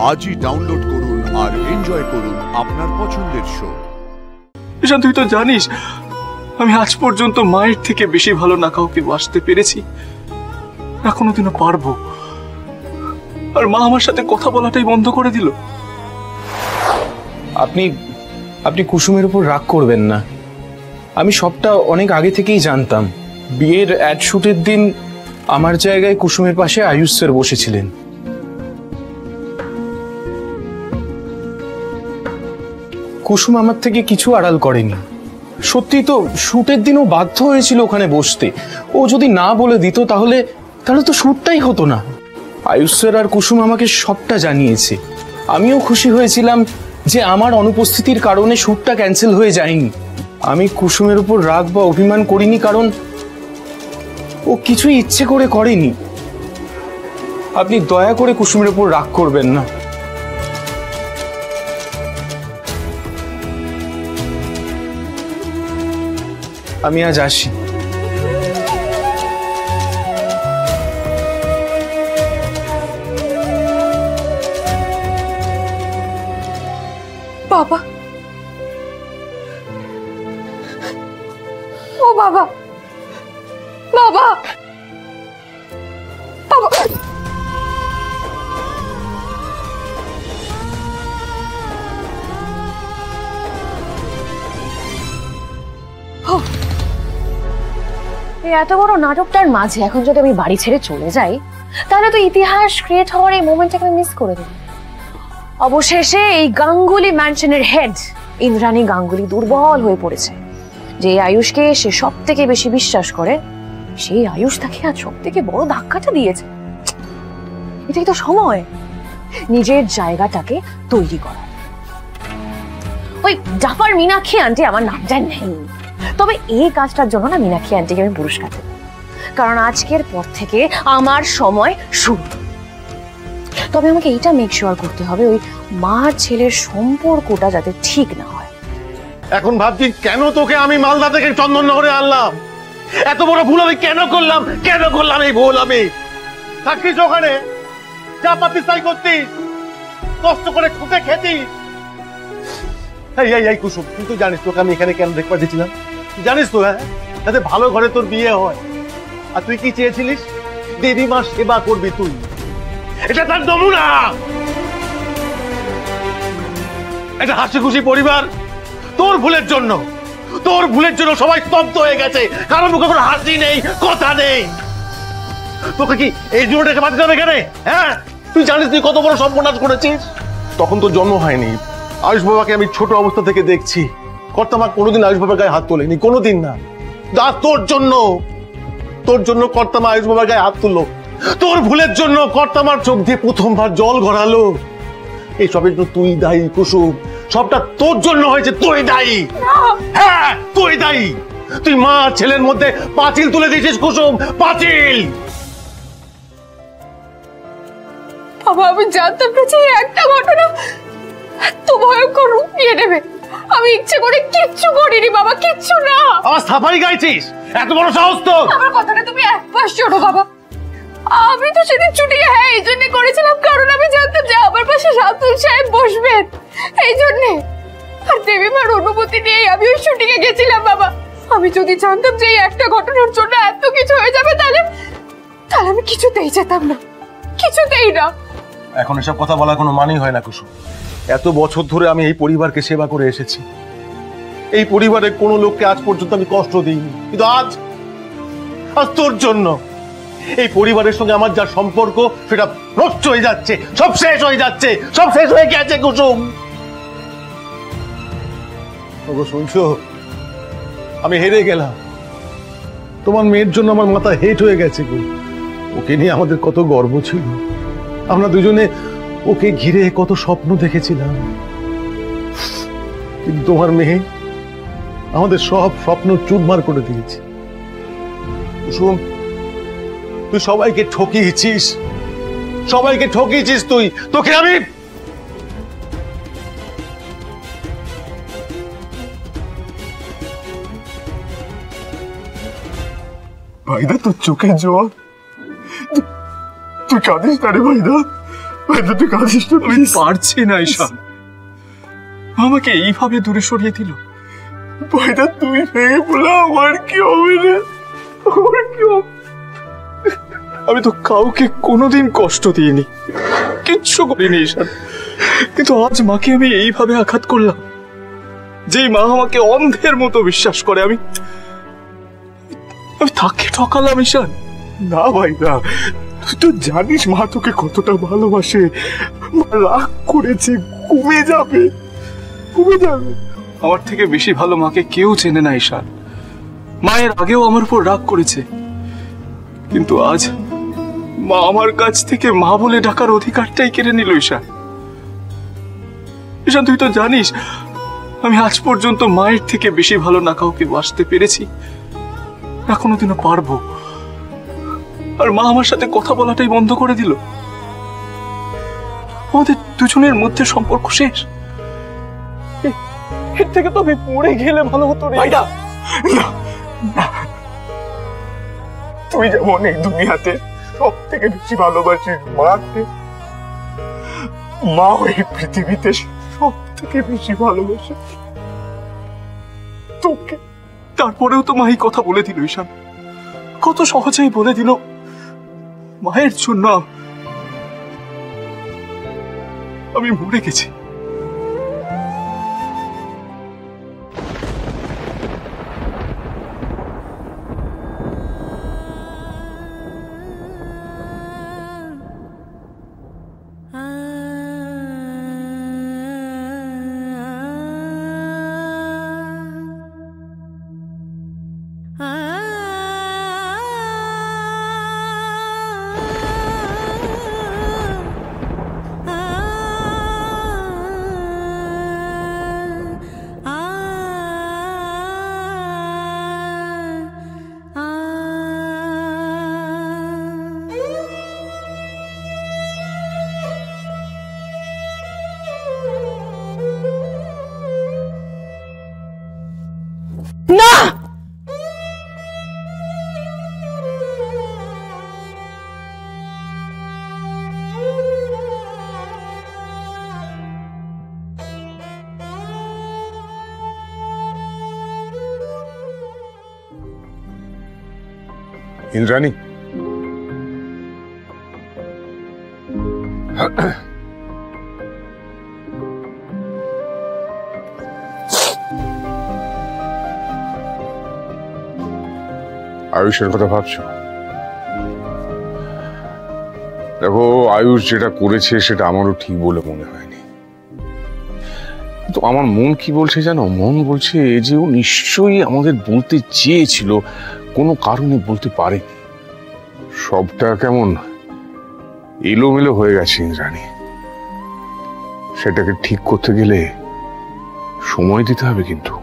আজই ডাউনলোড করুন আর এনজয় করুন আপনার পছন্দের শো। ঈশান, তুই তো জানিস আমি আজ পর্যন্ত মায়ের থেকে বেশি ভালো না কাউকে বাসতে পেরেছি, না কোনোদিনও পারবো। আর মা আমার সাথে কথা বলাটাই বন্ধ করে দিল। আপনি কুসুমের উপর রাগ করবেন না। আমি সবটা অনেক আগে থেকেই জানতাম। বিয়ের অ্যাড শুটের দিন আমার জায়গায় কুসুমের পাশে আয়ুষ স্যার বসেছিলেন। কুসুম আমার থেকে কিছু আড়াল করেনি। সত্যি তো শুটের দিনও বাধ্য হয়েছিল ওখানে বসতে। ও যদি না বলে দিত তাহলে তো শুটটাই হতো না। আয়ুষ স্যার আর কুসুম আমাকে সবটা জানিয়েছে। আমিও খুশি হয়েছিলাম যে আমার অনুপস্থিতির কারণে শুটটা ক্যান্সেল হয়ে যায়নি। আমি কুসুমের উপর রাগ বা অভিমান করিনি, কারণ ও কিছুই ইচ্ছে করে করেনি। আপনি দয়া করে কুসুমের উপর রাগ করবেন না। আমি আজ আসি। বাবা, ও বাবা, বাবা, বাবা। এত বড় নাটকটার মাঝে এখন যদি আমি বাড়ি ছেড়ে চলে যাই, তাহলে তো ইতিহাস ক্রিয়েট হওয়ার এই মোমেন্টটাকে আমি মিস করে দেব। অবশেষে এই গাঙ্গুলি ম্যানশনের হেড ইন্দ্রাণী গাঙ্গুলি দুর্বল হয়ে পড়েছে। যে আয়ুষকে সে সব থেকে বেশি বিশ্বাস করে, সেই আয়ুষ তাকে আজ সব থেকে বড় ধাক্কাটা দিয়েছে। এটাই তো সময় নিজের জায়গাটাকে তৈরি করা। ওই জাফর মীনাক্ষী আন্টি আমার নামটা নেই, তবে এই কাজটার জন্য না মীনাক্ষী আন্টিকে আমি পুরস্কার দেব, কারণ আজকের পর থেকে আমার সময় শুরু। তবে আমাকে এইটা মেক শিওর করতে হবে ওই মা ছেলের সম্পর্কটা যাতে ঠিক না হয়। এখন ভাবছি কেন তোকে আমি মালদা থেকে চন্দননগরে আনলাম। এত বড় ভুল আমি কেন করলাম এই ভুল? আমি থাকিস ওখানে, যা পাতিস তাই করতিস, কষ্ট করে খুঁটে খেতিস। এই কুসুম, তুই তো জানিস তোকে আমি এখানে কেন দেখতে দিয়েছিলাম, জানিস তো? হ্যাঁ, যাতে ভালো ঘরে তোর বিয়ে হয়। আর তুই কি চেয়েছিলিস? দেবী মা সেবা করবি তুই। এটা তার নমুনা। এটা হাসি খুশি পরিবার। তোর ভুলের জন্য সবাই স্তব্ধ হয়ে গেছে। কারো মুখে কোনো হাসি নেই, কথা নেই। তোকে কি এই জীবনটাকে বাঁচতে হবে এখানে? হ্যাঁ, তুই জানিস তুই কত বড় সর্বনাশ করেছিস। তখন তো জন্ম হয়নি। আয়ুষ বাবাকে আমি ছোট অবস্থা থেকে দেখছি। কর্তামা কোনোদিন আয়ুষ বাবার গায়ে হাত তোলেনি, কোনোদিন না। তোর জন্য কর্তামা আয়ুষ বাবার গায়ে হাত তুললো। তোর ভুলের জন্য কর্তামার চোখ দিয়ে প্রথমবার জল গড়ালো। এইসবের জন্য তুই দায়ী কুসুম। সবটা তোর জন্য হয়েছে, তুই দায়ী। হ্যাঁ, তুই দায়ী। তুই মা ছেলের মধ্যে পাঁচিল তুলে দিয়েছিস কুসুম, পাঁচিল। বাবা, আমি জানতাম না যে একটা ঘটনা এত ভয়ঙ্কর রূপ নিয়ে নেবে। আমি ইচ্ছে করে কিচ্ছু করিনি বাবা, কিচ্ছু না। আমার সাফারি গাইছিস? এত বড় সাহস তোর? আমার কথাটা তুমি একবার শোনো বাবা। আমি তো সেদিন ছুটি এই জন্য করেছিলাম কারণ আমি জানতাম যে আমার পাশে রাতুল সাহেব বসবেন, এই জন্যে। আর দেবীমার অনুমতি নিয়ে আমি ওই শুটিংয়ে গেছিলাম বাবা। আমি যদি জানতাম যে এই একটা ঘটনার জন্য এত কিছু হয়ে যাবে, তাহলে আমি কিছুতেই যেতাম না, কিছুতেই না। এখন এসব কথা বলার কোনো মানেই হয় না কুসুম। এত বছর ধরে আমি এই পরিবারকে সেবা করে এসেছি। এই পরিবারের কোনো লোককে আজ পর্যন্ত আমি কষ্ট দিইনি, কিন্তু আজ তোর জন্য এই পরিবারের সঙ্গে আমার যা সম্পর্ক সেটা নষ্ট হয়ে যাচ্ছে, সব শেষ হয়ে যাচ্ছে, সব শেষ হয়ে গেছে কুসুম। শুনছো, আমি হেরে গেলাম। তোমার মেয়ের জন্য আমার মাথা হেট হয়ে গেছে গো। ওকে নিয়ে আমাদের কত গর্ব ছিল। আমরা দুজনে ওকে ঘিরে কত স্বপ্ন দেখেছিলাম, কিন্তু তোমার মেয়ে আমাদের সব স্বপ্ন চুরমার করে দিয়েছে। কুসুম, তুই সবাইকে ঠকিয়েছিস, তুই। তোকে আমি ভাইদা, তোর চোখে জল, তুই কাঁদিস না রে ভাইদা। তুই কাঁদিস না, আমি পারছি না ঈশান, আমাকে এইভাবে দূরে সরিয়ে দিল। ভাইদা তুই ভেঙে বলে আমার কি হবে রে, আমার কি হবে? আমি তো কাউকে কোনোদিন কষ্ট দিইনি, কিচ্ছু করিনি ঈশান, কিন্তু আজ মাকে আমি এইভাবে আঘাত করলাম। যেই মা আমাকে অন্ধের মতো বিশ্বাস করে, আমি তাকে ঠকালাম ঈশান। না ভাই না, তুই তো জানিস মা তোকে কতটা ভালোবাসে। মা রাগ করেছে, কমে যাবে, কমে যাবে। আমার থেকে বেশি ভালো মাকে কেউ চেনে না ঈশান। মায়ের আগেও আমার উপর রাগ করেছে, কিন্তু আজ মা আমার কাছ থেকে মা বলে ডাকার অধিকারটাই কেড়ে নিল ঈশান। ঈশান তুই তো জানিস আমি আজ পর্যন্ত মায়ের থেকে বেশি ভালো না কাউকে বাসতে পেরেছি, না কোনোদিনও পারবো। আর মা আমার সাথে কথা বলাটাই বন্ধ করে দিল। আমাদের দুজনের মধ্যে সম্পর্ক শেষ। এর থেকে তো আমি পড়ে গেলে ভালো হতো রে। তুই যেমন এই দুনিয়াতে সব থেকে বেশি ভালোবাসিস মাকে, মা এই পৃথিবীতে সব থেকে বেশি ভালোবাসে তোকে। তারপরেও তো মা এই কথা বলে দিল ঈশান, কত সহজেই বলে দিল। মায়ের জন্য আমি মরে গেছি। ইন্দ্রাণী, আয়ুষের কথা ভাবছো? দেখো, আয়ুষ যেটা করেছে সেটা আমারও ঠিক বলে মনে হয়নি। তো আমার মন কি বলছে জানো? মন বলছে যে ও নিশ্চয়ই আমাদের বলতে চেয়েছিল, কোনো কারণে বলতে পারেনি। সবটা কেমন এলোমেলো হয়ে গেছে ইন্দ্রাণী। সেটাকে ঠিক করতে গেলে সময় দিতে হবে কিন্তু।